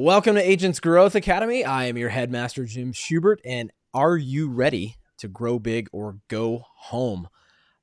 Welcome to Agents Growth Academy. I am your headmaster, Jim Schubert, and are you ready to grow big or go home?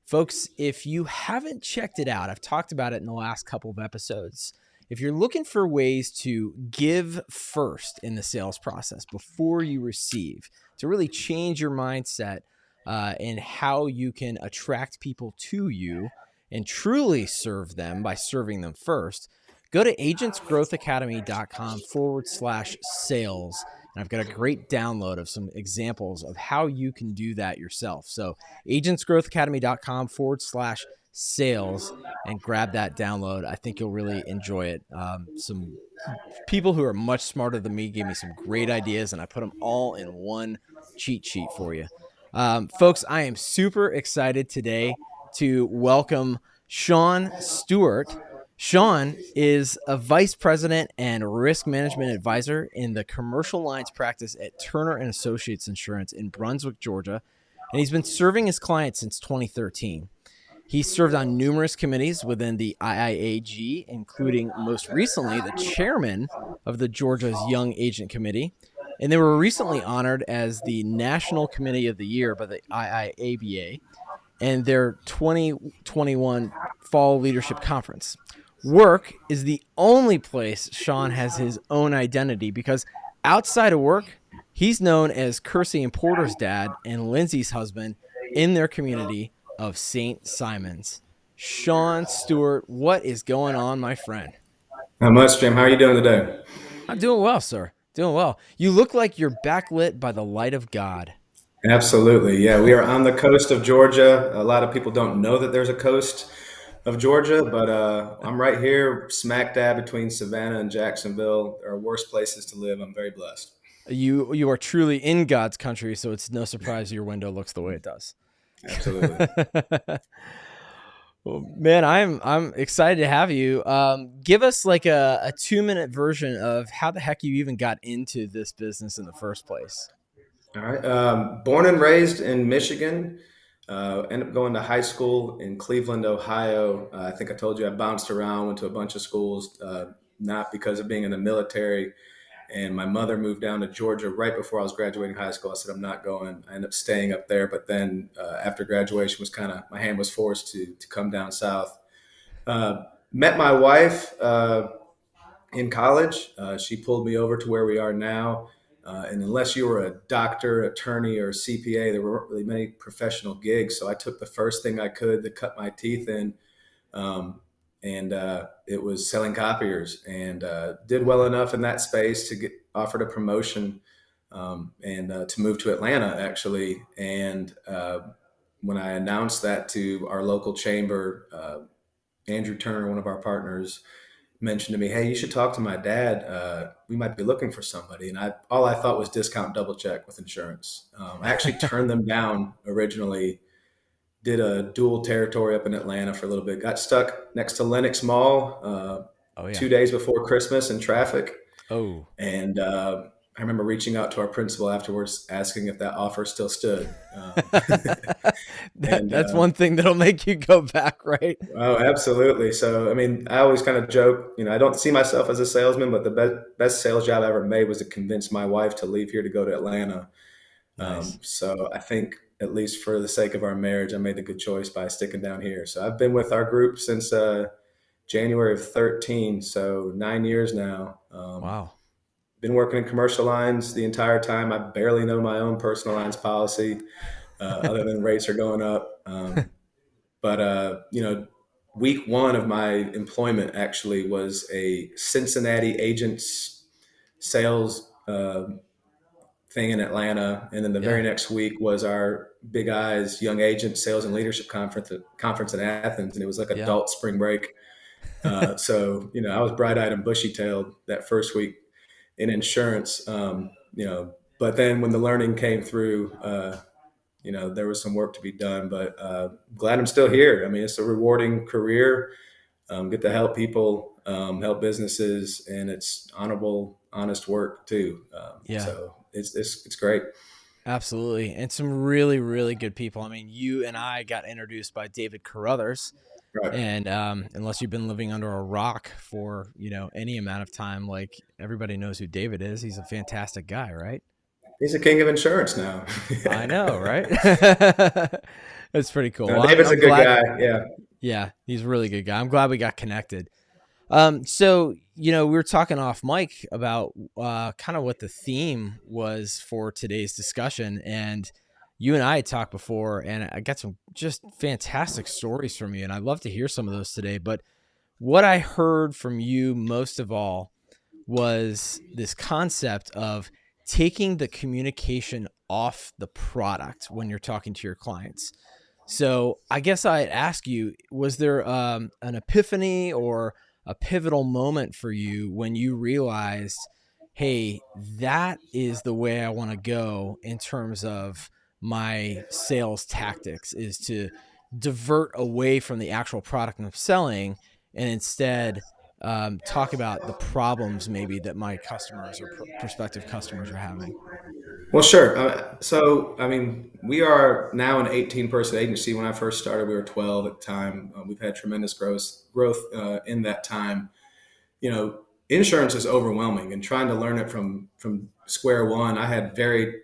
Folks, if you haven't checked it out, I've talked about it in the last couple of episodes. If you're looking for ways to give first in the sales process before you receive, to really change your mindset and how you can attract people to you and truly serve them by serving them first, go to agentsgrowthacademy.com/sales. And I've got a great download of some examples of how you can do that yourself. So agentsgrowthacademy.com/sales and grab that download. I think you'll really enjoy it. Some people who are much smarter than me gave me some great ideas, and I put them all in one cheat sheet for you. Folks, I am super excited today to welcome Sean Stewart. Sean is a vice president and risk management advisor in the commercial lines practice at Turner and Associates Insurance in Brunswick, Georgia, and he's been serving his clients since 2013. He served on numerous committees within the IIAG, including most recently the chairman of the Georgia's Young Agent Committee, and they were recently honored as the National Committee of the Year by the IIABA and their 2021 Fall Leadership Conference. Work is the only place Sean has his own identity because outside of work, he's known as Kersey and Porter's dad and Lindsay's husband in their community of St. Simons. Sean Stewart, what is going on, my friend? Not much, Jim. How are you doing today? I'm doing well, sir. Doing well. You look like you're backlit by the light of God. Absolutely. Yeah, we are on the coast of Georgia. A lot of people don't know that there's a coast of Georgia, but I'm right here, smack dab between Savannah and Jacksonville. There are worse places to live. I'm very blessed. You are truly in God's country, so it's no surprise your window looks the way it does. Absolutely. Well, man, I'm excited to have you. Give us like a 2-minute version of how the heck you even got into this business in the first place. All right. Born and raised in Michigan. Ended up going to high school in Cleveland, Ohio. I think I told you I bounced around, went to a bunch of schools, not because of being in the military. And my mother moved down to Georgia right before I was graduating high school. I said, I'm not going. I ended up staying up there. But then after graduation was my hand was forced to come down south. Met my wife in college. She pulled me over to where we are now. And unless you were a doctor, attorney, or CPA, there weren't really many professional gigs. So I took the first thing I could to cut my teeth in. And it was selling copiers, and did well enough in that space to get offered a promotion and to move to Atlanta, actually. And when I announced that to our local chamber, Andrew Turner, one of our partners, mentioned to me, "Hey, you should talk to my dad. We might be looking for somebody." And all I thought was discount double check with insurance. I actually turned them down originally. Did a dual territory up in Atlanta for a little bit. Got stuck next to Lenox Mall Oh, yeah. 2 days before Christmas in traffic. Oh, And I remember reaching out to our principal afterwards, asking if that offer still stood. that's one thing that'll make you go back, right? Oh, absolutely. So, I mean, I always kind of joke, I don't see myself as a salesman, but the best sales job I ever made was to convince my wife to leave here to go to Atlanta. Nice. So I think, at least for the sake of our marriage, I made the good choice by sticking down here. So I've been with our group since January of 13, so 9 years now. Wow. Been working in commercial lines the entire time. I barely know my own personal lines policy, other than rates are going up. But week one of my employment actually was a Cincinnati agents sales thing in Atlanta, and then the very Yeah. next week was our Big Eyes Young Agent Sales and Leadership Conference in Athens, and it was like Yeah. adult spring break. So I was bright-eyed and bushy-tailed that first week in insurance. But then when the learning came through, there was some work to be done. But glad I'm still here. I mean, it's a rewarding career. Get to help people, help businesses, and it's honorable, honest work too. Yeah. So it's great. Absolutely. And some really, really good people. I mean, you and I got introduced by David Carruthers Right. And unless you've been living under a rock for, any amount of time, like everybody knows who David is. He's a fantastic guy, right? He's a king of insurance now. I know, right? That's pretty cool. No, Well, David's a I'm good glad. guy. Yeah. Yeah, he's a really good guy. I'm glad we got connected. So we were talking off mic about kind of what the theme was for today's discussion, and you and I had talked before, and I got some just fantastic stories from you, and I'd love to hear some of those today. But what I heard from you most of all was this concept of taking the communication off the product when you're talking to your clients. So I guess I'd ask you, was there an epiphany or a pivotal moment for you when you realized, hey, that is the way I want to go in terms of my sales tactics, is to divert away from the actual product I'm selling and instead talk about the problems maybe that my customers or prospective customers are having? Well, sure. I mean, we are now an 18-person agency. When I first started, we were 12 at the time. We've had tremendous growth in that time. You know, insurance is overwhelming, and trying to learn it from square one. I had very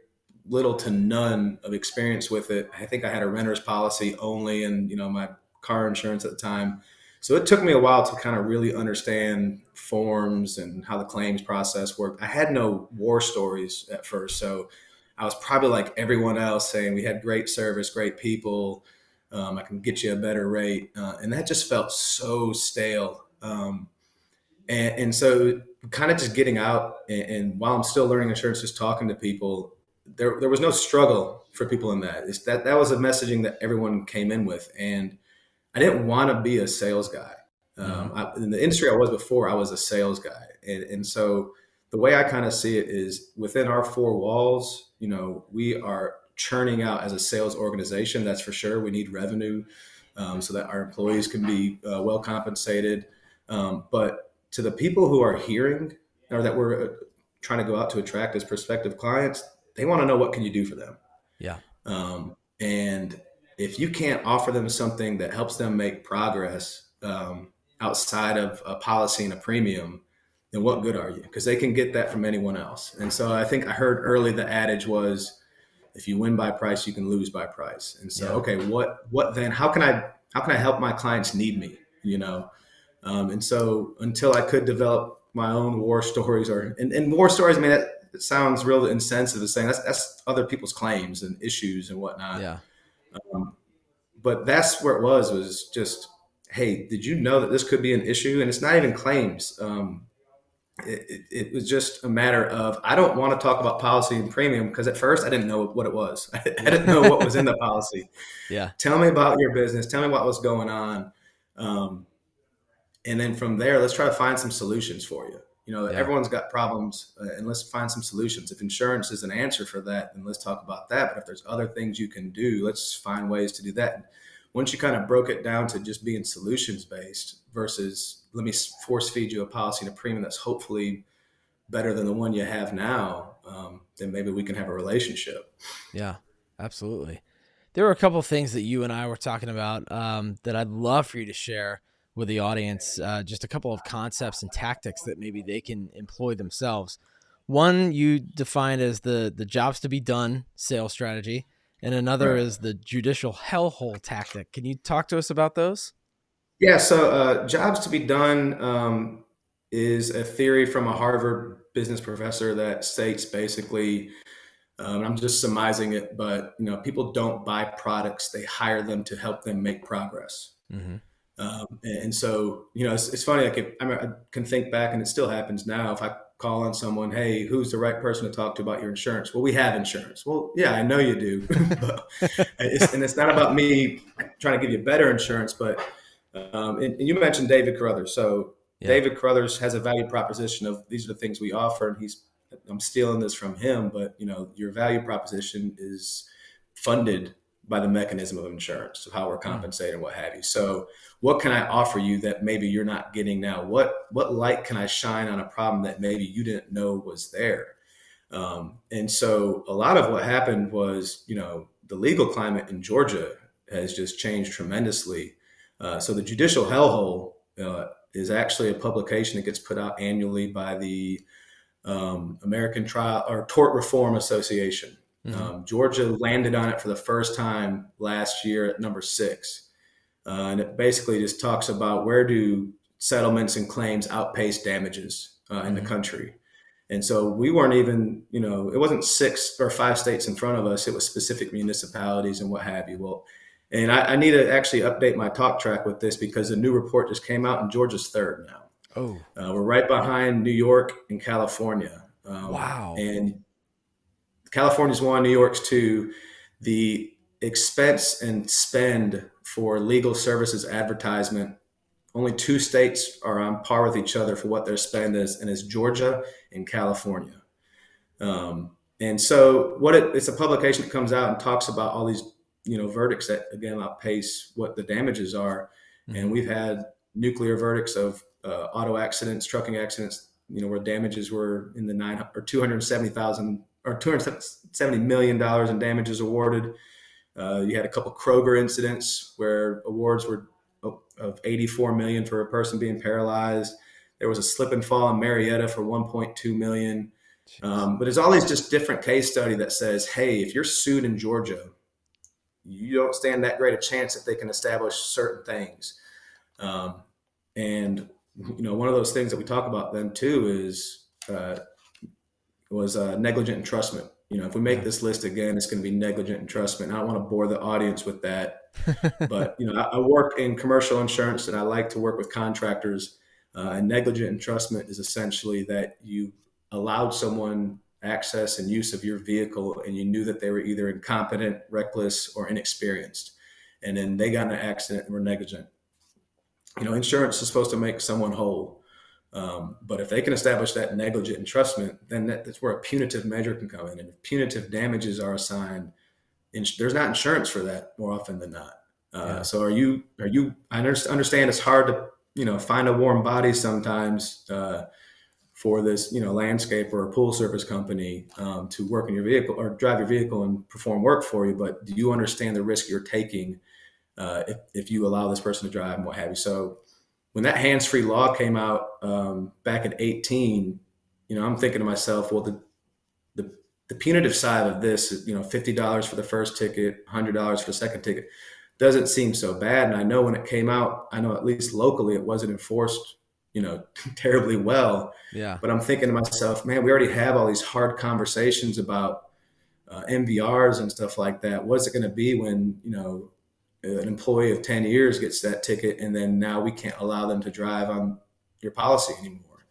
little to none of experience with it. I think I had a renter's policy only, and my car insurance at the time. So it took me a while to kind of really understand forms and how the claims process worked. I had no war stories at first, so I was probably like everyone else, saying we had great service, great people. I can get you a better rate, and that just felt so stale. And so kind of just getting out, and while I'm still learning insurance, just talking to people, there was no struggle for people in that. That was a messaging that everyone came in with, and I didn't want to be a sales guy. Mm-hmm. In the industry I was before, I was a sales guy, and so the way I kind of see it is within our four walls. We are churning out as a sales organization. That's for sure. We need revenue, so that our employees can be well compensated. But to the people who are hearing, or that we're trying to go out to attract as prospective clients, they want to know, what can you do for them? Yeah. And if you can't offer them something that helps them make progress, outside of a policy and a premium, then what good are you? Because they can get that from anyone else. And so I think I heard early the adage was, if you win by price, you can lose by price. And so, Yeah. okay, what then? How can I help my clients need me? And so until I could develop my own war stories, and war stories, I mean, it sounds real insensitive, saying that's other people's claims and issues and whatnot. Yeah. But that's where it was just, hey, did you know that this could be an issue? And it's not even claims. It was just a matter of, I don't want to talk about policy and premium, because at first I didn't know what it was. I didn't know what was in the policy. Yeah. Tell me about your business. Tell me what was going on. Um, and then from there, let's try to find some solutions for you. Yeah. Everyone's got problems, and let's find some solutions. If insurance is an answer for that, then let's talk about that. But if there's other things you can do, let's find ways to do that. And once you kind of broke it down to just being solutions based versus, let me force feed you a policy and a premium that's hopefully better than the one you have now, then maybe we can have a relationship. Yeah. Absolutely. There were a couple of things that you and I were talking about that I'd love for you to share with the audience. Just a couple of concepts and tactics that maybe they can employ themselves. One you defined as the jobs to be done sales strategy, and another Right. is the judicial hellhole tactic. Can you talk to us about those? Yeah. So, jobs to be done, is a theory from a Harvard business professor that states basically, I'm just surmising it, but people don't buy products; they hire them to help them make progress. Mm-hmm. And so, it's funny. Like, I can think back, and it still happens now. If I call on someone, hey, who's the right person to talk to about your insurance? Well, we have insurance. Well, yeah, I know you do, but it's not about me trying to give you better insurance. But and you mentioned David Carruthers. So Yeah. David Carruthers has a value proposition of, these are the things we offer, and I'm stealing this from him, but your value proposition is funded by the mechanism of insurance, of how we're Mm. compensated and what have you. So what can I offer you that maybe you're not getting now? What light can I shine on a problem that maybe you didn't know was there? And so a lot of what happened was, the legal climate in Georgia has just changed tremendously. So the Judicial Hellhole is actually a publication that gets put out annually by the American Trial or Tort Reform Association. Mm-hmm. Georgia landed on it for the first time last year at number 6. And it basically just talks about where do settlements and claims outpace damages in the Mm-hmm. country. And so we weren't even, it wasn't 6 or 5 states in front of us. It was specific municipalities and what have you. Well, and I need to actually update my talk track with this because a new report just came out and Georgia's third now. Oh, We're right behind New York and California. wow. And California's 1, New York's 2. The expense and spend for legal services advertisement, only 2 states are on par with each other for what their spend is, and it's Georgia and California. And so it's a publication that comes out and talks about all these, verdicts that again outpace what the damages are. Mm-hmm. And we've had nuclear verdicts of auto accidents, trucking accidents, where damages were in the 270,000 or $270 million in damages awarded. You had a couple Kroger incidents where awards were of 84 million for a person being paralyzed. There was a slip and fall in Marietta for 1.2 million. But there's always just different case study that says, hey, if you're sued in Georgia, you don't stand that great a chance if they can establish certain things. And one of those things that we talk about then too is negligent entrustment. If we make this list again, it's going to be negligent entrustment. I don't want to bore the audience with that, but I work in commercial insurance and I like to work with contractors. And negligent entrustment is essentially that you allowed someone access and use of your vehicle and you knew that they were either incompetent, reckless, or inexperienced. And then they got in an accident and were negligent. Insurance is supposed to make someone whole. But if they can establish that negligent entrustment, then that's where a punitive measure can come in. And if punitive damages are assigned, there's not insurance for that more often than not. Yeah. So I understand it's hard to, find a warm body sometimes for this, landscape or a pool service company to work in your vehicle or drive your vehicle and perform work for you. But do you understand the risk you're taking if you allow this person to drive and what have you? So when that hands-free law came out back in 18, I'm thinking to myself, well, the punitive side of this is, $50 for the first ticket, $100 for the second ticket, doesn't seem so bad. And I know when it came out, I know at least locally it wasn't enforced, terribly well. Yeah. But I'm thinking to myself, man, we already have all these hard conversations about MVRs and stuff like that. What's it going to be when, an employee of 10 years gets that ticket and then now we can't allow them to drive on your policy anymore.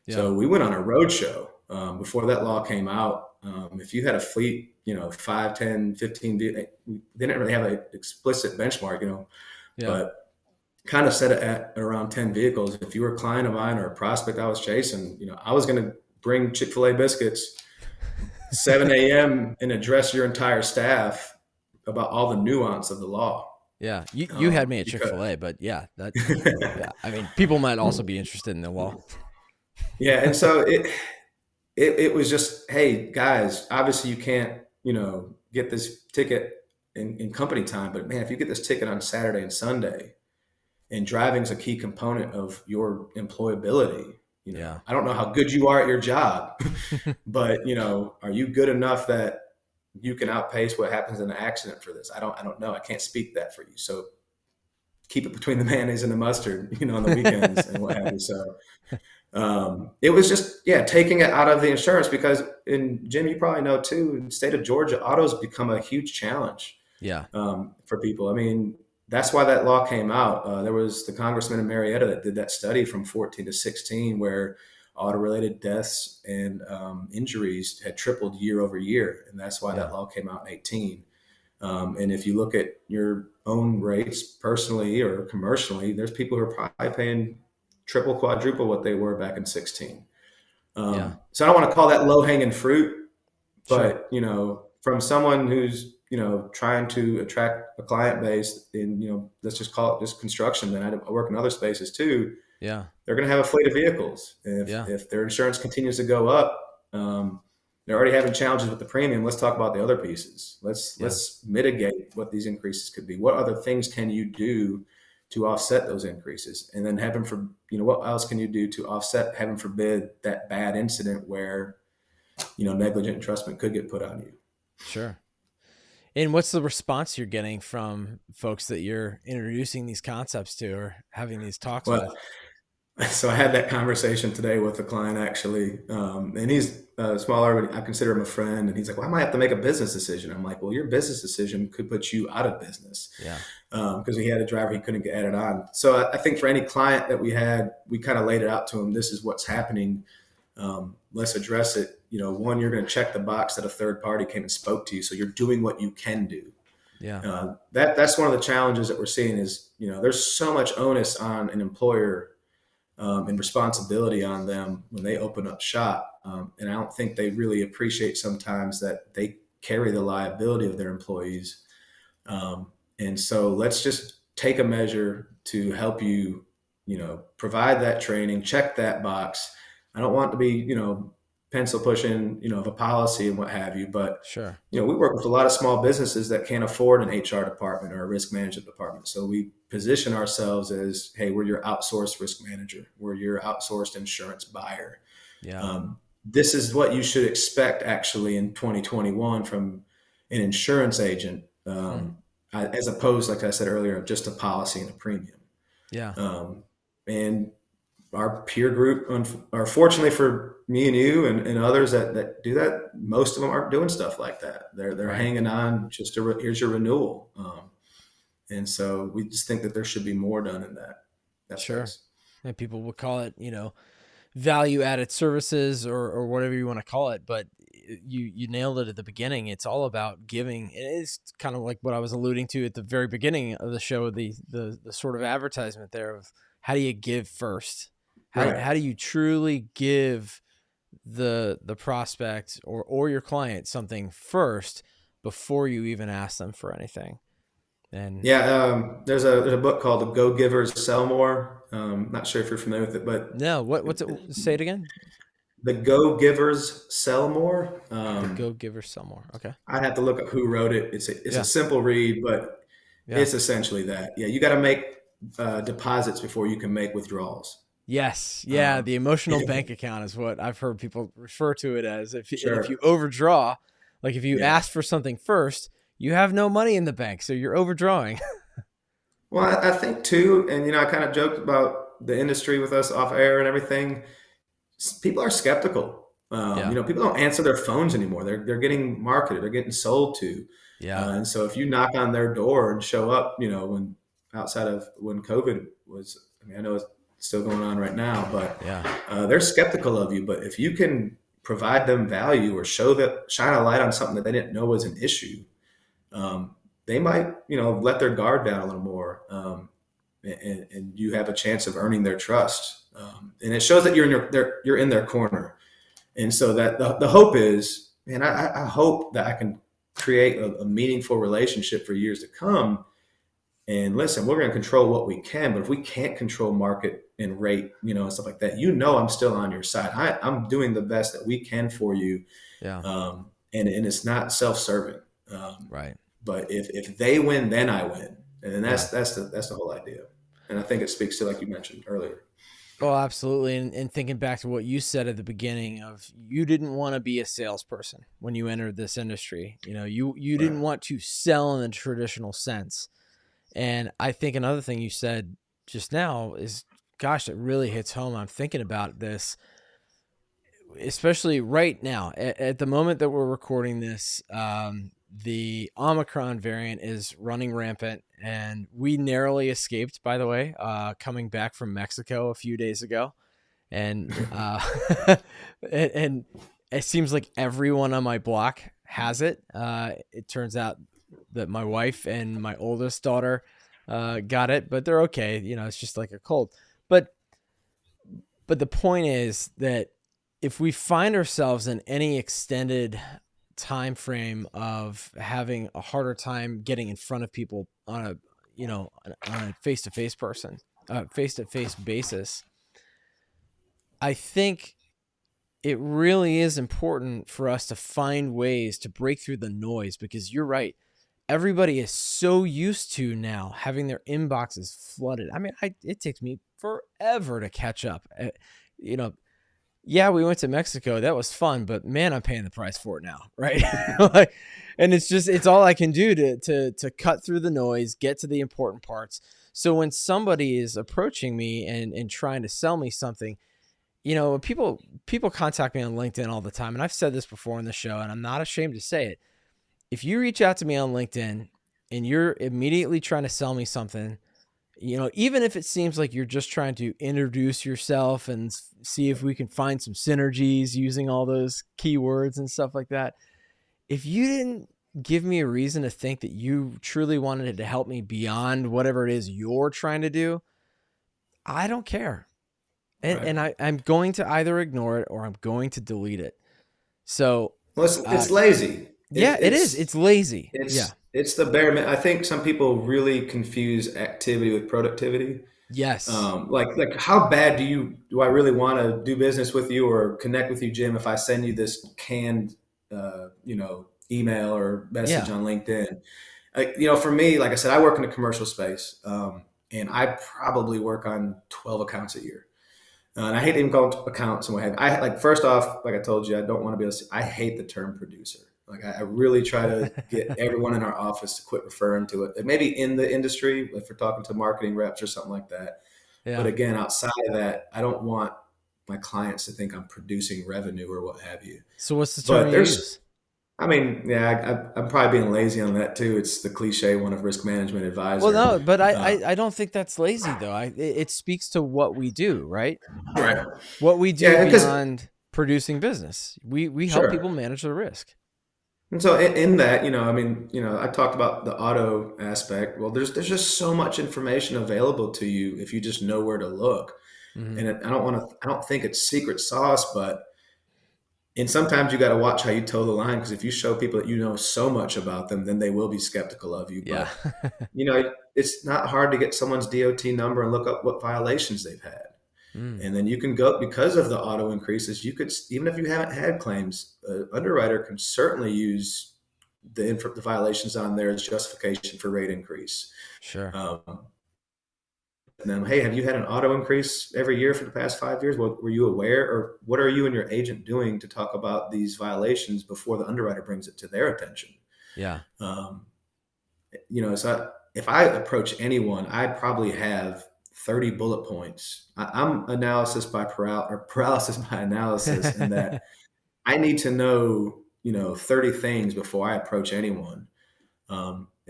Yeah. So we went on a road show before that law came out. If you had a fleet, 5, 10, 15, they didn't really have an explicit benchmark, but kind of set it at around 10 vehicles. If you were a client of mine or a prospect I was chasing, I was going to bring Chick-fil-A biscuits 7 a.m. and address your entire staff about all the nuance of the law. Yeah, you had me at Chick-fil-A, but yeah, I mean, people might also be interested in the law. Yeah, and so it was just, hey guys, obviously you can't get this ticket in company time, but man, if you get this ticket on Saturday and Sunday, and driving is a key component of your employability. Yeah. I don't know how good you are at your job, but are you good enough that you can outpace what happens in an accident for this? I don't know. I can't speak that for you. So keep it between the mayonnaise and the mustard, on the weekends and what have you. So it was just, taking it out of the insurance because Jim, you probably know too, in the state of Georgia, auto's become a huge challenge for people. I mean, that's why that law came out. There was the congressman in Marietta that did that study from 14 to 16 where auto-related deaths and injuries had tripled year over year. And that's why that law came out in 18. And if you look at your own rates personally or commercially, there's people who are probably paying triple, quadruple what they were back in 16. So I don't want to call that low-hanging fruit, but, from someone who's, trying to attract a client base in, let's just call it just construction. Then I work in other spaces too. Yeah. They're going to have a fleet of vehicles. If their insurance continues to go up, they're already having challenges with the premium. Let's talk about the other pieces. Let's mitigate what these increases could be. What other things can you do to offset those increases. And then heaven for, what else can you do to offset, heaven forbid, that bad incident where, negligent entrustment could get put on you. Sure. And what's the response you're getting from folks that you're introducing these concepts to or having these talks Well, with? so I had that conversation today with a client actually, and he's smaller, but I consider him a friend. And he's like, "Well, I might have to make a business decision." I'm like, "Well, your business decision could put you out of business," Yeah. because he had a driver he couldn't get added on. So I think for any client that we had, we kind of laid it out to him. This is what's happening. Let's address it. One, you're going to check the box that a third party came and spoke to you, so you're doing what you can do. Yeah. That's one of the challenges that we're seeing is, there's so much onus on an employer and responsibility on them when they open up shop. And I don't think they really appreciate sometimes that they carry the liability of their employees. And so let's just take a measure to help you, provide that training, check that box. I don't want to be, pencil pushing, of a policy and what have you, but Sure. we work with a lot of small businesses that can't afford an HR department or a risk management department. So we position ourselves as, hey, we're your outsourced risk manager. We're your outsourced insurance buyer. Yeah. This is what you should expect actually in 2021 from an insurance agent, as opposed, like I said earlier, just a policy and a premium. Yeah. And our peer group, unfortunately for me and you and others that do that, most of them aren't doing stuff like that. They're Right. hanging on just to here's your renewal. And so we just think that there should be more done in that Sure. space. And people would call it, value added services or whatever you want to call it. But you nailed it at the beginning. It's all about giving. It is kind of like what I was alluding to at the very beginning of the show, the sort of advertisement there of how do you give first? Right. How do you truly give the prospect or your client something first before you even ask them for anything? And Yeah. There's a book called The Go Givers Sell More. Not sure if you're familiar with it, but no, what's it? Say it again. The Go Givers Sell More. The Go Giver Somewhere. Okay. I'd have to look up who wrote it. It's a Yeah. simple read, but Yeah. it's essentially that. Yeah, you got to make deposits before you can make withdrawals. Yes. Yeah. Um, The emotional bank account is what I've heard people refer to it as. And if you sure. overdraw, like if you Yeah. ask for something first, you have no money in the bank, so you're overdrawing. Well, I think too, and I kind of joked about the industry with us off air and everything. People are skeptical. Yeah. People don't answer their phones anymore. They're getting marketed. They're getting sold to. Yeah. And so if you knock on their door and show up, when outside of when COVID was, I mean, I know it's still going on right now, but Yeah. they're skeptical of you. But if you can provide them value or shine a light on something that they didn't know was an issue, they might, let their guard down a little more. And you have a chance of earning their trust. And it shows that you're in their corner. And so that the hope is, man, I hope that I can create a meaningful relationship for years to come. And listen, we're going to control what we can, but if we can't control market and rate, and stuff like that, I'm still on your side. I'm doing the best that we can for you. Yeah. And it's not self-serving. Right. But if they win, then I win. And that's Yeah. the whole idea. And I think it speaks to, like you mentioned earlier. Oh, absolutely. And thinking back to what you said at the beginning of you didn't want to be a salesperson when you entered this industry. You Right. didn't want to sell in the traditional sense. And I think another thing you said just now is, gosh, it really hits home. I'm thinking about this, especially right now. At the moment that we're recording this, the Omicron variant is running rampant, and we narrowly escaped, by the way, coming back from Mexico a few days ago. And and it seems like everyone on my block has it. It turns out that my wife and my oldest daughter got it, but they're okay. It's just like a cold. But the point is that if we find ourselves in any extended time frame of having a harder time getting in front of people on a face-to-face face-to-face basis, I think it really is important for us to find ways to break through the noise, because you're right. everybody is so used to now having their inboxes flooded. I mean, it takes me forever to catch up. You know, yeah, we went to Mexico. That was fun, but man, I'm paying the price for it now, right? Like, and it's all I can do to cut through the noise, get to the important parts. So when somebody is approaching me and trying to sell me something, people contact me on LinkedIn all the time, and I've said this before in the show, and I'm not ashamed to say it. If you reach out to me on LinkedIn and you're immediately trying to sell me something, even if it seems like you're just trying to introduce yourself and see if we can find some synergies using all those keywords and stuff like that, if you didn't give me a reason to think that you truly wanted to help me beyond whatever it is you're trying to do, I don't care. Right. And I'm going to either ignore it or I'm going to delete it. So, Well, it's lazy. yeah, it is. It's lazy. Yeah. It's the bare minimum. I think some people really confuse activity with productivity. Yes. Like how bad do I really want to do business with you or connect with you, Jim, if I send you this canned, email or message Yeah. on LinkedIn? For me, like I said, I work in a commercial space, and I probably work on 12 accounts a year. And I hate to even call them accounts and what have you. I like first off, like I told you, I don't want to be able to. I hate the term producer. Like I really try to get everyone in our office to quit referring to it. Maybe in the industry, if we're talking to marketing reps or something like that. But Yeah. again, outside of that, I don't want my clients to think I'm producing revenue or what have you. So what's the term But you use? I mean, yeah, I'm probably being lazy on that too. It's the cliche one of risk management Well, advisor. no, but Uh, I don't think that's lazy though. It speaks to what we do, right? right. What we do Yeah, because beyond producing business. We help people sure. manage the risk. And so in that, I mean, I talked about the auto aspect. Well, there's just so much information available to you if you just know where to look. Mm-hmm. And I don't think it's secret sauce, but and sometimes you got to watch how you toe the line because if you show people that you know so much about them, then they will be skeptical of you. Yeah. But it's not hard to get someone's DOT number and look up what violations they've had. Mm, And then you can go because of the auto increases. You could even if you haven't had claims, underwriter can certainly use the violations on there as justification for rate increase. sure. Um, and then, hey, have you had an auto increase every year for the past 5 years? Well, were you aware, or what are you and your agent doing to talk about these violations before the underwriter brings it to their attention? Yeah. Um, so if I approach anyone, I probably have 30 bullet points. I'm analysis by paralysis by analysis, in that I need to know, 30 things before I approach anyone.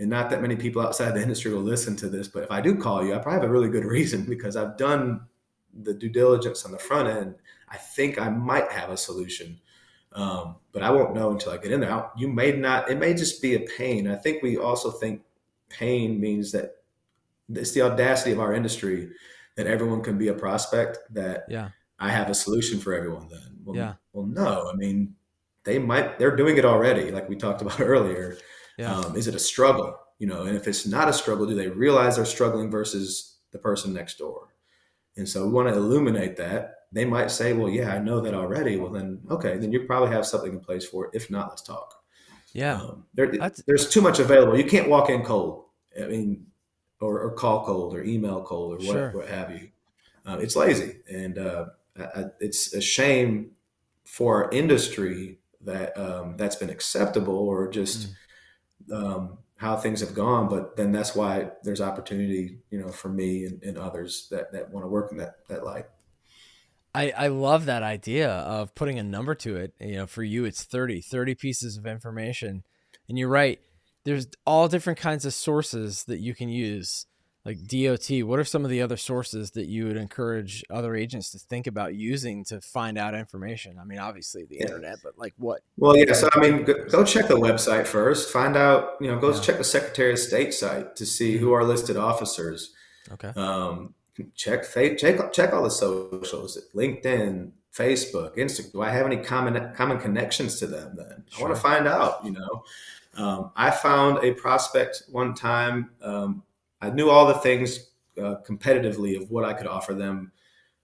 And not that many people outside the industry will listen to this, but if I do call you, I probably have a really good reason because I've done the due diligence on the front end. I think I might have a solution, but I won't know until I get in there. You may not. It may just be a pain. I think we also think pain means that it's the audacity of our industry that everyone can be a prospect. That Yeah. I have a solution for everyone. Then, Yeah. well, no. I mean, they're doing it already, like we talked about earlier. Yeah. Is it a struggle? And if it's not a struggle, do they realize they're struggling versus the person next door? And so we want to illuminate that. They might say, well, yeah, I know that already. Well, then, okay, then you probably have something in place for it. If not, let's talk. Yeah. That's There's too much available. You can't walk in cold. I mean, or call cold or email cold or sure. what have you. It's lazy. And it's a shame for our industry that that's been acceptable or just Mm. how things have gone. But then that's why there's opportunity, for me and others that want to work in that light. I love that idea of putting a number to it. For you, it's 30 pieces of information. And you're right. There's all different kinds of sources that you can use, like DOT. What are some of the other sources that you would encourage other agents to think about using to find out information? I mean, obviously the Yeah. internet, but like what? Well, yeah. What So, would I you mean, propose? go check the website first. Find out, go Yeah. check the Secretary of State site to see Mm-hmm. who are listed officers. Okay. Um, check all the socials, LinkedIn, Facebook, Instagram. Do I have any common connections to them? Then I want to Sure. find out. I found a prospect one time. I knew all the things competitively of what I could offer them.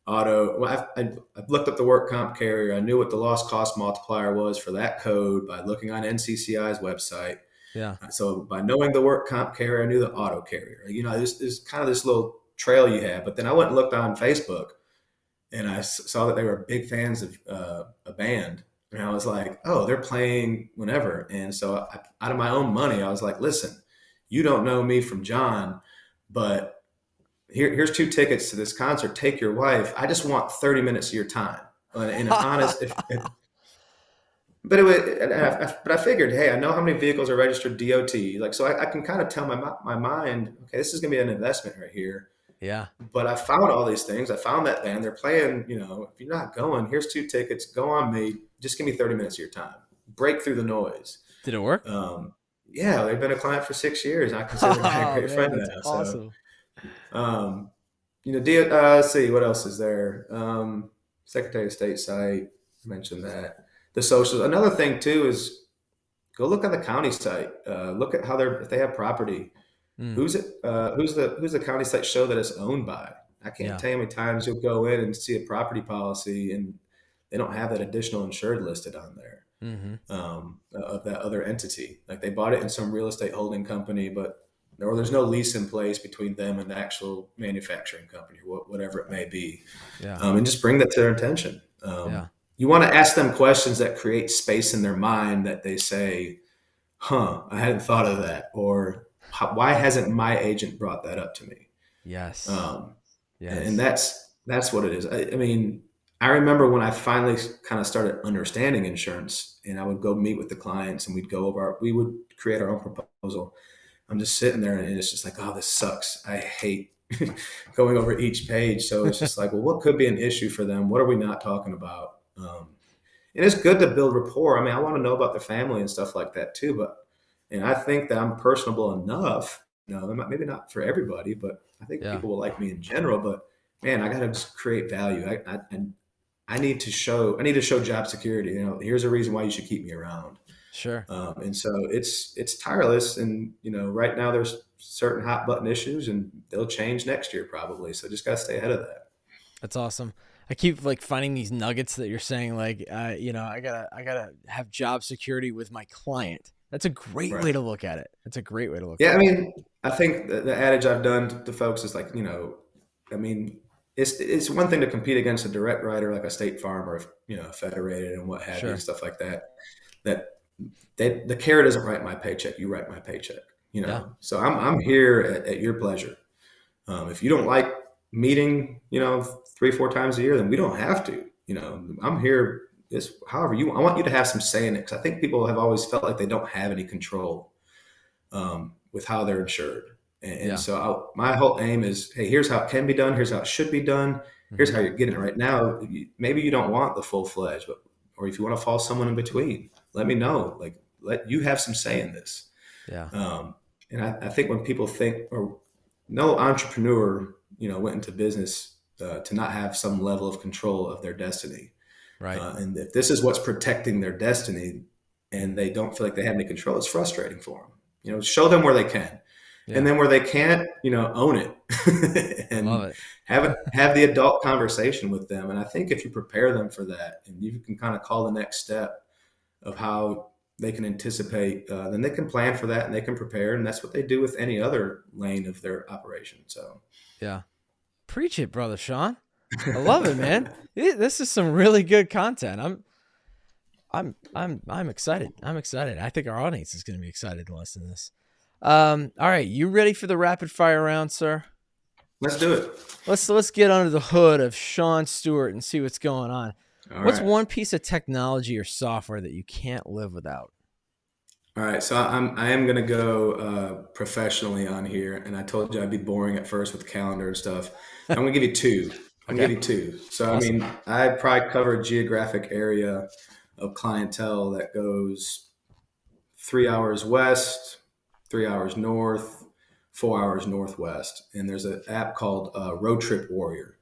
Auto. Well, I've looked up the work comp carrier. I knew what the loss cost multiplier was for that code by looking on NCCI's website. Yeah. So by knowing the work comp carrier, I knew the auto carrier. There's kind of this little trail you have. But then I went and looked on Facebook, and I saw that they were big fans of a band. And I was like, oh, they're playing whenever. And so out of my own money, I was like, listen, you don't know me from John, but here's 2 tickets to this concert. Take your wife. I just want 30 minutes of your time. And honest, but it was, but I figured, hey, I know how many vehicles are registered DOT, like, so I can kind of tell my mind, okay, this is going to be an investment right here. Yeah. But I found all these things. I found that band. They're playing. If you're not going, here's 2 tickets. Go on me. Just give me 30 minutes of your time. Break through the noise. Did it work? Yeah, they've been a client for 6 years. And I consider them a Oh great man, friend that's now. awesome. So, let's see what else is there. Secretary of State site. Mentioned that. The socials. Another thing too is go look on the county site. Look at how if they have property. Mm, Who's it? Who's the county site show that it's owned by? I can't yeah. tell you how many times you'll go in and see a property policy and they don't have that additional insured listed on there, Mm-hmm. of that other entity. Like they bought it in some real estate holding company, or there's no lease in place between them and the actual manufacturing company, or whatever it may be. Yeah. And just bring that to their attention. Yeah. You want to ask them questions that create space in their mind that they say, huh, I hadn't thought of that. Or why hasn't my agent brought that up to me? Yes. Um, and Yes. that's what it is. I mean, I remember when I finally kind of started understanding insurance, and I would go meet with the clients, and we would create our own proposal. I'm just sitting there, and it's just like, oh, this sucks. I hate going over each page. So it's just like, well, what could be an issue for them? What are we not talking about? And it's good to build rapport. I mean, I want to know about their family and stuff like that too. And I think that I'm personable enough. Maybe not for everybody, but I think Yeah. people will like me in general. But man, I got to just create value. I need to show job security. Here's a reason why you should keep me around. Sure. And so it's tireless. And right now there's certain hot button issues, and they'll change next year probably. So just got to stay ahead of that. That's awesome. I keep like finding these nuggets that you're saying, like, I gotta have job security with my client. That's a great Right. way to look at it. That's a great way to look Yeah, at I it. mean, I think the adage I've done to folks is like, I mean, it's one thing to compete against a direct writer like a State Farm or a Federated and what have you and Sure. stuff like that. That the carrier doesn't write my paycheck; you write my paycheck. Yeah. So I'm here at your pleasure. If you don't like meeting, 3-4 times a year, then we don't have to. I'm here. However I want you to have some say in it, because I think people have always felt like they don't have any control with how they're insured. And Yeah. so my whole aim is, hey, here's how it can be done. Here's how it should be done. Here's Hmm. how you're getting it right now. Maybe you don't want the full fledged, or if you want to fall someone in between, let me know. Like, let you have some say in this. Yeah. And I think when people think, or no entrepreneur, went into business to not have some level of control of their destiny. Right. And if this is what's protecting their destiny, and they don't feel like they have any control, it's frustrating for them. Show them where they can, and Yeah. then where they can't, own it, Love and it. have the adult conversation with them. And I think if you prepare them for that, and you can kind of call the next step of how they can anticipate, then they can plan for that and they can prepare, and that's what they do with any other lane of their operation. So, Yeah. Preach it, brother Sean. I love it, man. This is some really good content. I'm excited. I'm excited. I think our audience is going to be excited to listen to this. All right, you ready for the rapid fire round, sir? let's do it. Let's get under the hood of Sean Stewart and see what's going on. All What's right. one piece of technology or software that you can't live without? All right, so I am gonna go professionally on here, and I told you I'd be boring at first with the calendar and stuff. I'm gonna give you two. I'm gonna Okay. give you two. So I Awesome. mean, I probably cover a geographic area of clientele that goes 3 hours west, 3 hours north, 4 hours northwest, and there's an app called Road Trip Warrior.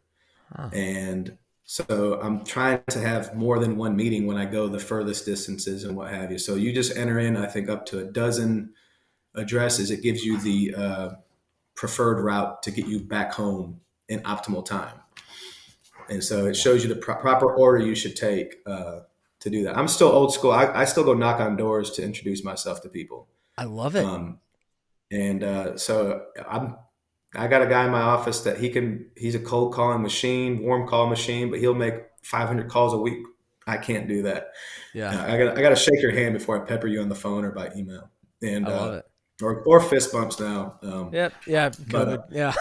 Huh. And so I'm trying to have more than one meeting when I go the furthest distances and what have you. So you just enter in, I think, up to a dozen addresses. It gives you the preferred route to get you back home in optimal time. And so it shows you the proper order you should take to do that. I'm still old school. I still go knock on doors to introduce myself to people. I love it. Um, and so I got a guy in my office that he's a cold calling machine, warm call machine, but he'll make 500 calls a week. I can't do that. Yeah, I got to shake your hand before I pepper you on the phone or by email, and I love it. or fist bumps now. Yep. Yeah. But COVID. Yeah.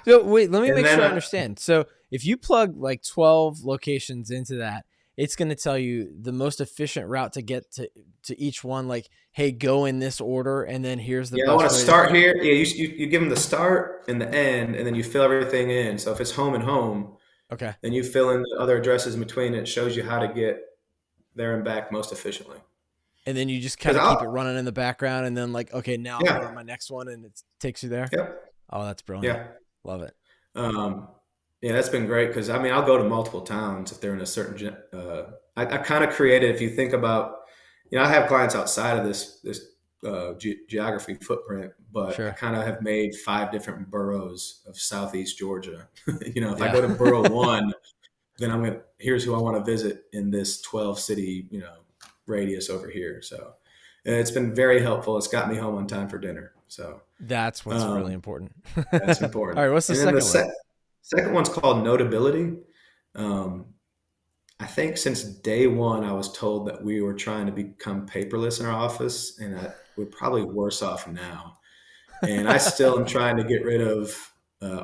So wait, let me and make then sure I understand. So if you plug like 12 locations into that, it's going to tell you the most efficient route to get to each one. Like, hey, go in this order, and then here's the yeah, I want best to way to. start here. Yeah, you give them the start and the end, and then you fill everything in. So if it's home and home, Okay. then you fill in the other addresses in between. And it shows you how to get there and back most efficiently. And then you just Because kind of keep it I'll running in the background, and then like, okay, now I'll go to yeah my next one, and it takes you there. yep Oh, that's brilliant. yeah. Love it. Um, yeah, that's been great because I mean I'll go to multiple towns if they're in a certain. I kind of created. If you think about, I have clients outside of this geography footprint, but I Sure. kind of have made 5 different boroughs of Southeast Georgia. If I Yeah. go to borough one, then here's who I want to visit in this 12 city radius over here. So, and it's been very helpful. It's got me home on time for dinner. So. That's what's really Um, important. All that's important. right. What's the And then the second one? second one's called Notability. Um, I think since day one, I was told that we were trying to become paperless in our office, and that we're probably worse off now. And I still am trying to get rid of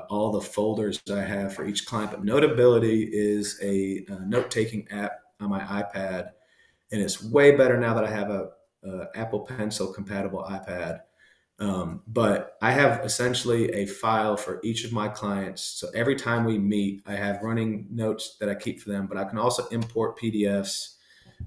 all the folders I have for each client. But Notability is a note-taking app on my iPad, and it's way better now that I have a Apple Pencil compatible iPad. But I have essentially a file for each of my clients. So every time we meet, I have running notes that I keep for them, but I can also import PDFs.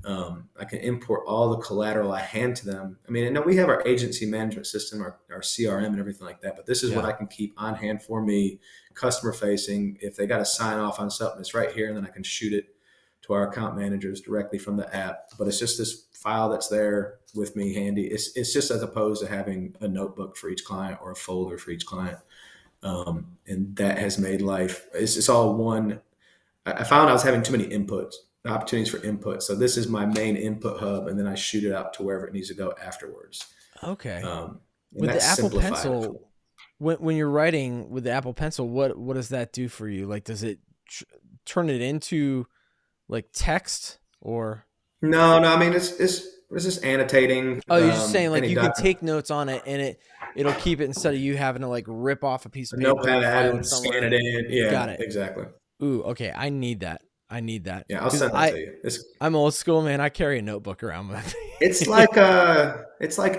I can import all the collateral I hand to them. I mean, I know we have our agency management system, our CRM and everything like that, but this is what Yeah. I can keep on hand for me, customer facing. If they got to sign off on something, it's right here, and then I can shoot it to our account managers directly from the app. But it's just this file that's there with me handy. It's just as opposed to having a notebook for each client or a folder for each client. And that has made life, it's all one. I found I was having too many inputs, opportunities for input. So this is my main input hub, and then I shoot it out to wherever it needs to go afterwards. Okay. And With the that's Apple simplified it for Pencil, me. when you're writing with the Apple Pencil, what does that do for you? Like, does it turn it into like text or? No. I mean, it's just annotating Oh, you're just saying like any you can document, take notes on it and it'll keep it instead of you having to like rip off a piece a of paper and notepad, file it and scan somewhere. it in. Got Yeah, it. exactly. Ooh, okay. I need that. I need that Yeah, I'll because send that to you. I'm old school, man. I carry a notebook around with It's me. like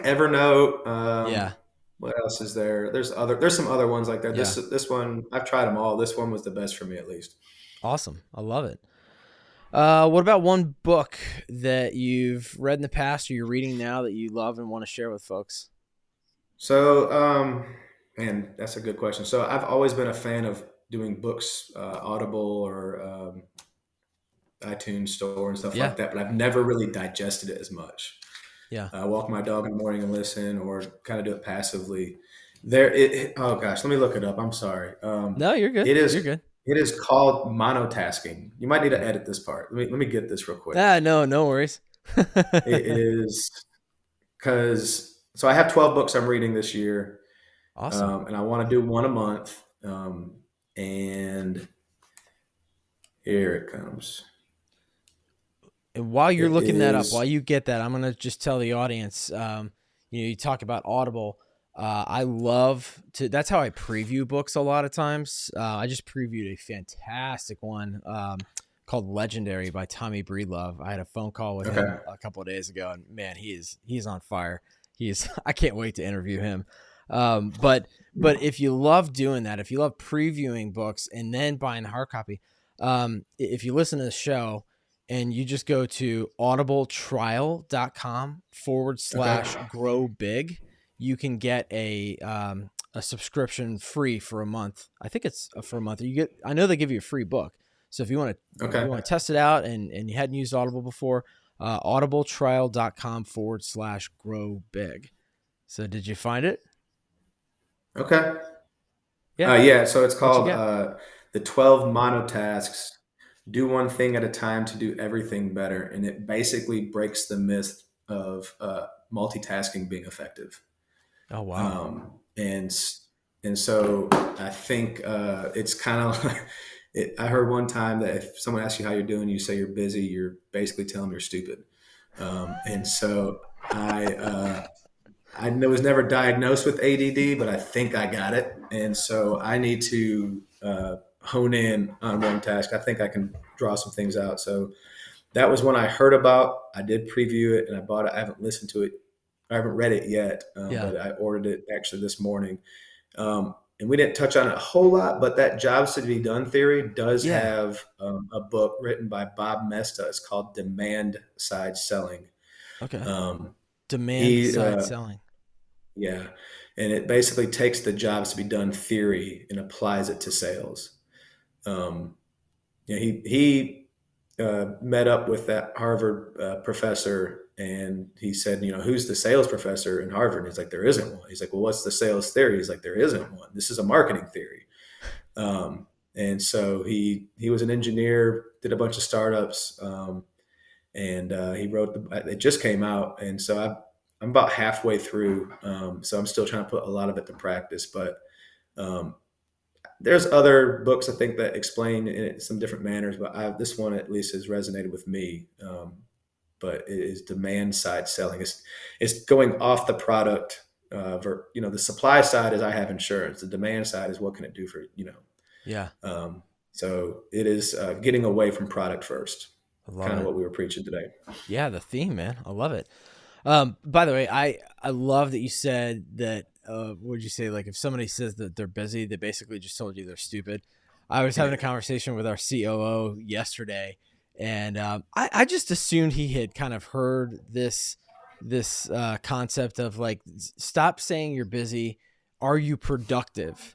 Evernote. Yeah. What else is there? There's some other ones like that. This Yeah. this one I've tried them all. This one was the best for me at least. Awesome. I love it. What about one book that you've read in the past or you're reading now that you love and want to share with folks? So, man, that's a good question. So I've always been a fan of doing books, Audible or iTunes Store and stuff Yeah. like that, but I've never really digested it as much. Yeah. I walk my dog in the morning and listen, or kind of do it passively. Oh gosh, let me look it up. I'm sorry. No, you're good. It You're is good. it is called monotasking. You might need to edit this part. Let me get this real quick. Ah, no, no worries. It is because so I have 12 books I'm reading this year, Awesome. and I want to do one a month. And here it comes. And while you're It looking that up, while is you get that, I'm gonna just tell the audience. You talk about Audible. I love to. That's how I preview books a lot of times. I just previewed a fantastic one called Legendary by Tommy Breedlove. I had a phone call with him okay. a couple of days ago, and man, he's on fire. He's I can't wait to interview him. But if you love doing that, if you love previewing books and then buying a hard copy, if you listen to the show and you just go to audibletrial.com forward Okay. slash grow big, you can get a subscription free for a month. I think it's for a month. I know they give you a free book. So if you Okay. want to test it out and you hadn't used Audible before, audibletrial.com forward slash grow big. So did you find it? Okay. Yeah. Yeah. So it's What you called got? the 12 Monotasks. Do one thing at a time to do everything better, and it basically breaks the myth of multitasking being effective. Oh, wow. And so I think it's kind of like I heard one time that if someone asks you how you're doing, you say you're busy, you're basically telling them you're stupid. And so I was never diagnosed with ADD, but I think I got it, and so I need to hone in on one task. I think I can draw some things out. So that was one I heard about. I did preview it and I bought it. I haven't listened to it. I haven't read it yet, Yeah. but I ordered it actually this morning. And we didn't touch on it a whole lot, but that jobs to be done theory does Yeah. have a book written by Bob Moesta. It's called Demand Side Selling. Okay. Um, Demand he, side selling. yeah, and it basically takes the jobs to be done theory and applies it to sales. Um, yeah, he met up with that Harvard professor, and he said, who's the sales professor in Harvard? And he's like, there isn't one. He's like, well, what's the sales theory? He's like, there isn't one. This is a marketing theory. And so he was an engineer, did a bunch of startups, and he wrote it just came out, and so I'm about halfway through, so I'm still trying to put a lot of it to practice. But um, there's other books I think that explain in some different manners, but this one at least has resonated with me. But it is demand side selling. It's going off the product. The supply side is I have insurance. The demand side is what can it do for. Yeah. So it is getting away from product first. I love Kind of it. what we were preaching today. Yeah, the theme, man. I love it. By the way, I love that you said that. Would you say, like, if somebody says that they're busy, they basically just told you they're stupid? I was having a conversation with our COO yesterday, and I just assumed he had kind of heard this concept of, like, stop saying you're busy. Are you productive?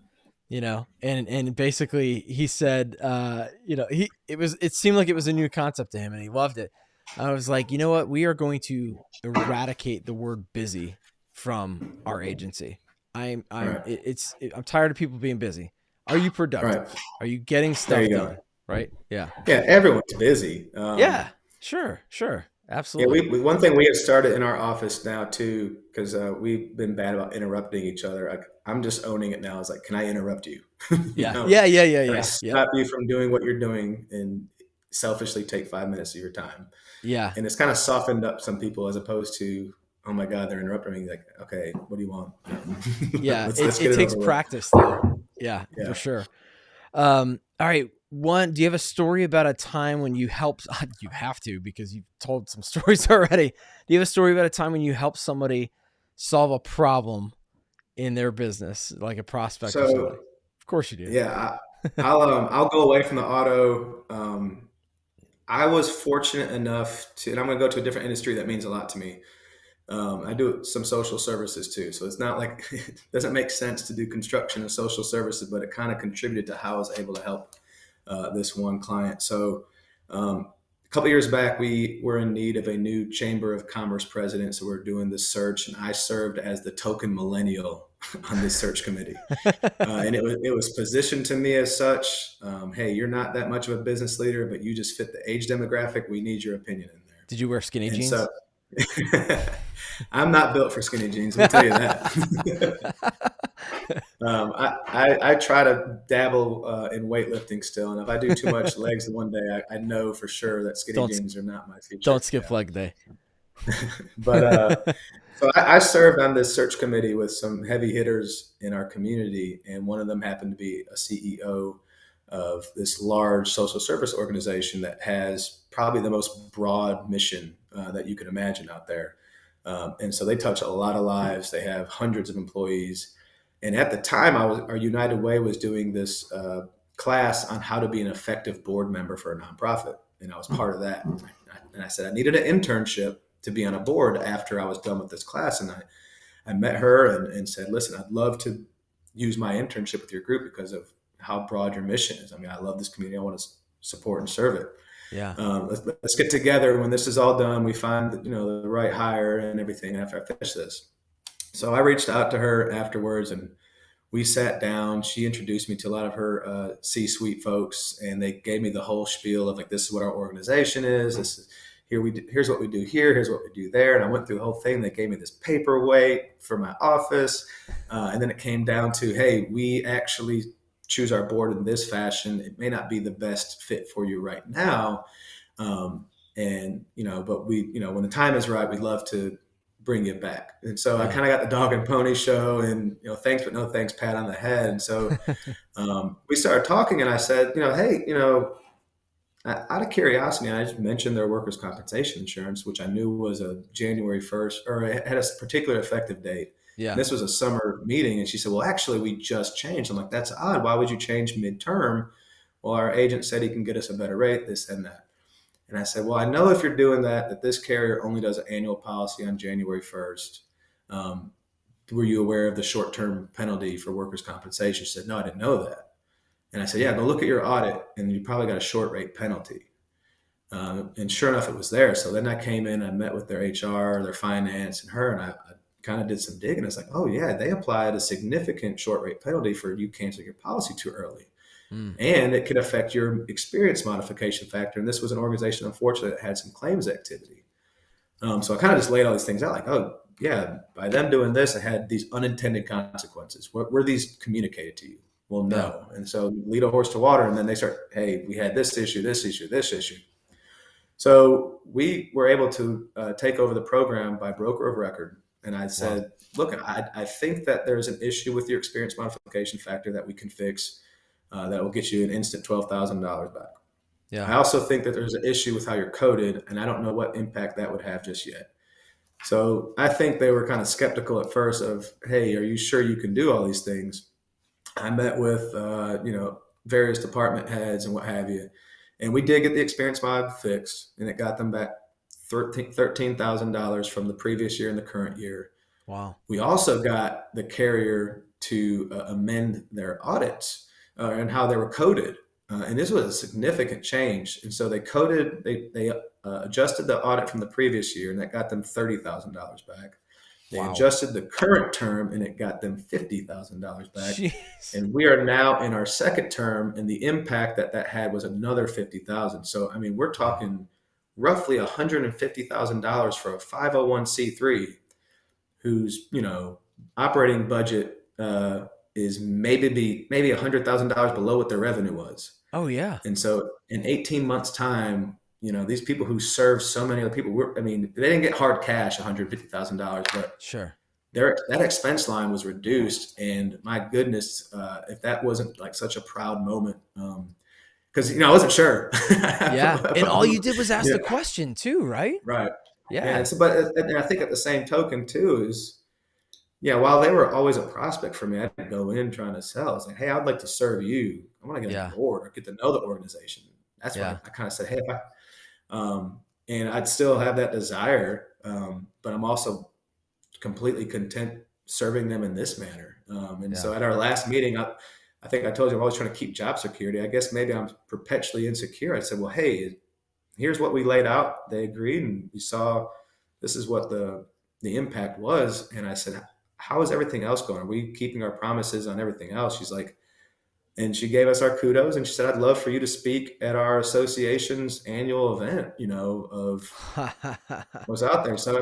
And basically he said, it seemed like it was a new concept to him, and he loved it. I was like, you know what? We are going to eradicate the word busy from our agency. I'm Right. I'm tired of people being busy. Are you Right. productive? Are you getting There stuff you go. done? Right? Yeah. Yeah, everyone's busy. Yeah. Sure. Yeah, Absolutely. one thing we have started in our office now too, because we've been bad about interrupting each other. I'm just owning it now. It's like, can I interrupt you? Yeah. Can I Yep. stop you from doing what you're doing and selfishly take 5 minutes of your time? Yeah. And it's kind of softened up some people as opposed to, oh my God, they're interrupting me. Like, okay, what do you want? Yeah. Let's It get it takes over with. practice though. Yeah, for Yeah. sure. All right. Do you have a story about a time when you helped? You have to, because you've told some stories already. Do you have a story about a time when you helped somebody solve a problem in their business, like a prospect or somebody? So Of course you do. yeah, I'll go away from the auto. I was fortunate enough to, and I'm going to go to a different industry that means a lot to me. I do some social services too, so it's not like it doesn't make sense to do construction and social services, but it kind of contributed to how I was able to help this one client. So a couple years back, we were in need of a new Chamber of Commerce president, so we are doing this search, and I served as the token millennial on this search committee. And it was positioned to me as such. Hey, you're not that much of a business leader, but you just fit the age demographic. We need your opinion in there. Did you wear skinny And so jeans? I'm not built for skinny jeans. Let me tell you that. I try to dabble in weightlifting still, and if I do too much legs one day, I know for sure that skinny don't jeans are not my don't future. skip leg day. But so I served on this search committee with some heavy hitters in our community, and one of them happened to be a CEO of this large social service organization that has probably the most broad mission that you can imagine out there. And so they touch a lot of lives. They have hundreds of employees. And at the time, our United Way was doing this class on how to be an effective board member for a nonprofit, and I was part of that. And I said I needed an internship to be on a board after I was done with this class. And I met her and said, listen, I'd love to use my internship with your group because of how broad your mission is. I mean, I love this community. I want to support and serve it. Yeah. Let's get together when this is all done. We find the right hire and everything after I finish this. So I reached out to her afterwards, and we sat down. She introduced me to a lot of her C-suite folks, and they gave me the whole spiel of, like, this is what our organization is. here's what we do here, here's what we do there. And I went through the whole thing. They gave me this paperweight for my office. And then it came down to, hey, we actually choose our board in this fashion. It may not be the best fit for you right now. And, but when the time is right, we'd love to bring you back. And so I kind of got the dog and pony show and, thanks, but no thanks, pat on the head. And so we started talking and I said, hey, out of curiosity, I just mentioned their workers' compensation insurance, which I knew was a January 1st, or it had a particular effective date. Yeah. And this was a summer meeting. And she said, well, actually, we just changed. I'm like, that's odd. Why would you change midterm? Well, our agent said he can get us a better rate, this and that. And I said, well, I know if you're doing that this carrier only does an annual policy on January 1st. Were you aware of the short-term penalty for workers' compensation? She said, no, I didn't know that. And I said, yeah, go look at your audit and you probably got a short rate penalty. And sure enough, it was there. So then I came in, I met with their HR, their finance, and her, and I kind of did some digging. It's like, oh yeah, they applied a significant short rate penalty for you canceling your policy too early. And it could affect your experience modification factor. And this was an organization, unfortunately, that had some claims activity. So I kind of just laid all these things out like, oh yeah, by them doing this, it had these unintended consequences. Were these communicated to you? Well, no. And so lead a horse to water. And then they start, hey, we had this issue, this issue, this issue. So we were able to take over the program by broker of record. And I said, look, I think that there's an issue with your experience modification factor that we can fix that will get you an instant $12,000 back. Yeah. I also think that there's an issue with how you're coded, and I don't know what impact that would have just yet. So I think they were kind of skeptical at first of, hey, are you sure you can do all these things? I met with, various department heads and what have you. And we did get the experience mod fixed, and it got them back $13,000 from the previous year and the current year. Wow. We also got the carrier to amend their audits and how they were coded. And this was a significant change. And so they adjusted the audit from the previous year, and that got them $30,000 back. They adjusted the current term, and it got them $50,000 back. Jeez. And we are now in our second term, and the impact that had was another $50,000. So, I mean, we're talking roughly $150,000 for a 501c3 whose, operating budget is maybe $100,000 below what their revenue was. Oh, yeah. And so in 18 months' time, these people who serve so many other people, they didn't get hard cash, $150,000, but sure, that expense line was reduced. And my goodness, if that wasn't like such a proud moment, because I wasn't sure. Yeah, and all you did was ask the question too, right? Right. Yeah. And so, and I think at the same token too is, while they were always a prospect for me, I didn't go in trying to sell. I was like, hey, I'd like to serve you. I want to get on board or get to know the organization. That's why I kind of said, hey, and I'd still have that desire, but I'm also completely content serving them in this manner. So at our last meeting, I think I told you I'm always trying to keep job security. I guess maybe I'm perpetually insecure. I said, well, hey, here's what we laid out. They agreed, and we saw this is what the impact was. And I said, how is everything else going? Are we keeping our promises on everything else? She's like, and she gave us our kudos, and she said, I'd love for you to speak at our association's annual event, of what's out there. So,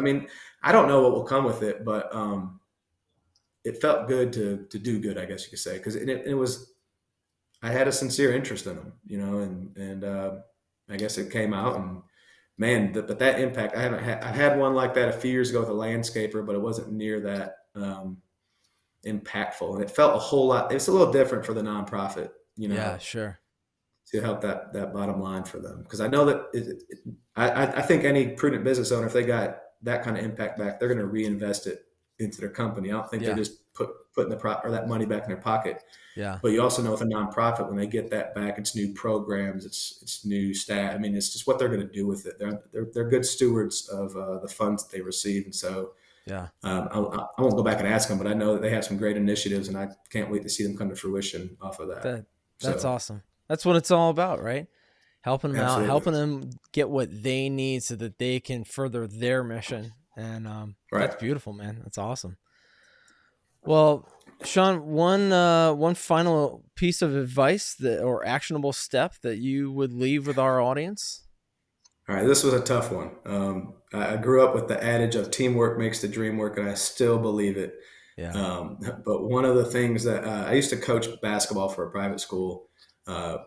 I don't know what will come with it, but it felt good to do good, I guess you could say. Cause it was, I had a sincere interest in them, and I guess it came out, and man, but that impact, I had one like that a few years ago with a landscaper, but it wasn't near that impactful, and it felt a whole lot. It's a little different for the nonprofit, Yeah, sure. To help that bottom line for them, because I know that I think any prudent business owner, if they got that kind of impact back, they're going to reinvest it into their company. I don't think they're just putting that money back in their pocket. Yeah. But you also know with a nonprofit, when they get that back, it's new programs, it's new staff. It's just what they're going to do with it. They're good stewards of the funds that they receive, and so. Yeah. I won't go back and ask them, but I know that they have some great initiatives, and I can't wait to see them come to fruition off of that. That's awesome. That's what it's all about, right? Helping them out, helping them get what they need so that they can further their mission. And that's beautiful, man. That's awesome. Well, Sean, one final piece of advice or actionable step that you would leave with our audience? All right, this was a tough one. I grew up with the adage of teamwork makes the dream work, and I still believe it. Yeah. But one of the things that I used to coach basketball for a private school,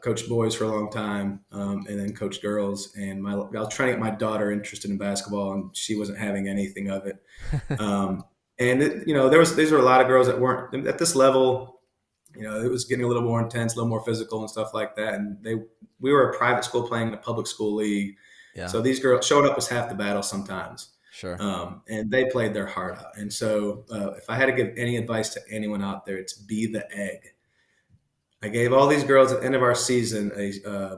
coached boys for a long time, and then coached girls. And I was trying to get my daughter interested in basketball, and she wasn't having anything of it. And these were a lot of girls that weren't at this level. It was getting a little more intense, a little more physical and stuff like that. And we were a private school playing in a public school league. Yeah. So these girls showing up was half the battle sometimes. Sure. And they played their heart out. And so if I had to give any advice to anyone out there, it's be the egg. I gave all these girls at the end of our season a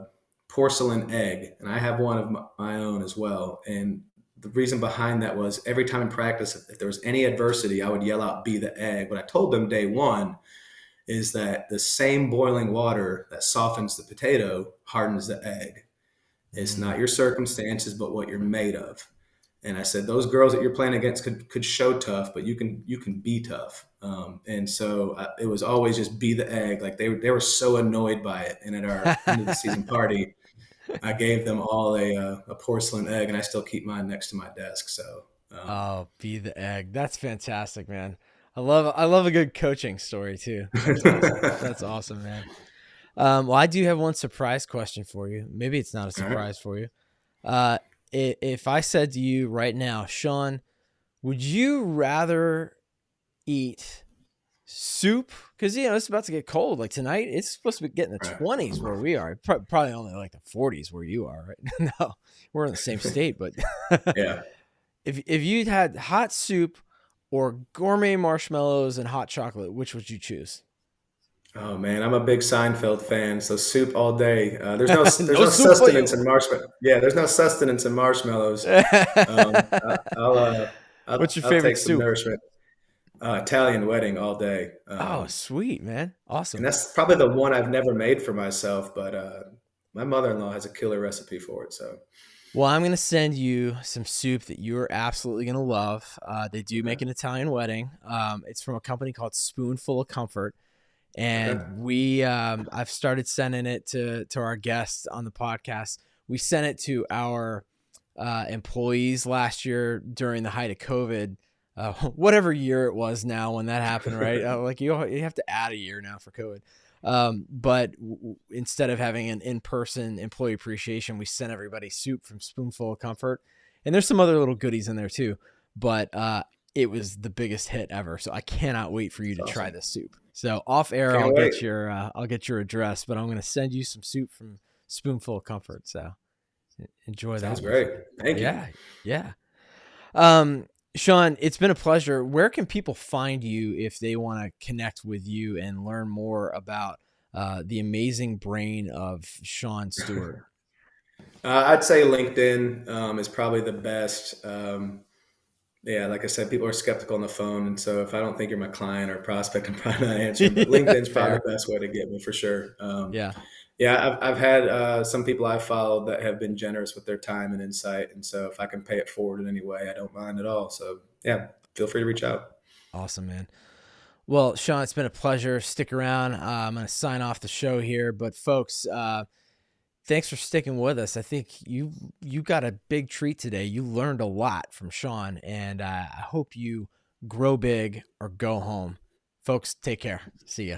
porcelain egg, and I have one of my own as well. And the reason behind that was every time in practice, if there was any adversity, I would yell out, be the egg. What I told them day one is that the same boiling water that softens the potato hardens the egg. It's not your circumstances, but what you're made of. And I said, those girls that you're playing against could show tough, but you can be tough. And so it was always just be the egg. Like they were so annoyed by it. And at our end of the season party, I gave them all a porcelain egg, and I still keep mine next to my desk. So Oh, be the egg. That's fantastic, man. I love a good coaching story too. That's awesome. That's awesome, man. Well, I do have one surprise question for you. Maybe it's not a all right. surprise for you. Uh, if I said to you right now, Sean, would you rather eat soup? Because it's about to get cold. Like tonight, it's supposed to be getting the Right. 20s where we are. Probably only like the 40s where you are, right? No, we're in the same state, but Yeah. if you'd had hot soup or gourmet marshmallows and hot chocolate, which would you choose? Oh man, I'm a big Seinfeld fan, so soup all day. There's No no soup for sustenance you. in marshmallow. Yeah, there's no sustenance in marshmallows. I'll What's your I'll favorite take some soup? nourishment. Italian wedding all day, Oh, sweet, man. and Awesome. that's probably the one I've never made for myself. But my mother-in-law has a killer recipe for it. So Well, I'm going to send you some soup that you're absolutely going to love. They do okay, make an Italian wedding. It's from a company called Spoonful of Comfort. And okay, I've started sending it to our guests on the podcast. We sent it to our employees last year during the height of COVID, whatever year it was now when that happened, right? Like you have to add a year now for COVID. But instead of having an in-person employee appreciation, we sent everybody soup from Spoonful of Comfort, and there's some other little goodies in there too. But it was the biggest hit ever, so I cannot wait for you that's to try awesome. this soup. So off air, Can't wait. I'll get your address, but I'm going to send you some soup from Spoonful of Comfort. So enjoy Sounds that, my great. friend. Thank you. Yeah, yeah. Um, Sean, it's been a pleasure. Where can people find you if they want to connect with you and learn more about the amazing brain of Sean Stewart? I'd say LinkedIn is probably the best. Yeah, like I said, people are skeptical on the phone, and so if I don't think you're my client or prospect, I'm probably not answering. But Yeah, LinkedIn's probably fair. the best way to get me for sure. Yeah, Yeah, I've had some people I've followed that have been generous with their time and insight, and so if I can pay it forward in any way, I don't mind at all. So yeah, feel free to reach out. awesome, man. Well, Sean, it's been a pleasure. Stick around. I'm going to sign off the show here, but folks, thanks for sticking with us. I think you got a big treat today. You learned a lot from Sean, and I hope you grow big or go home. Folks, take care. See ya.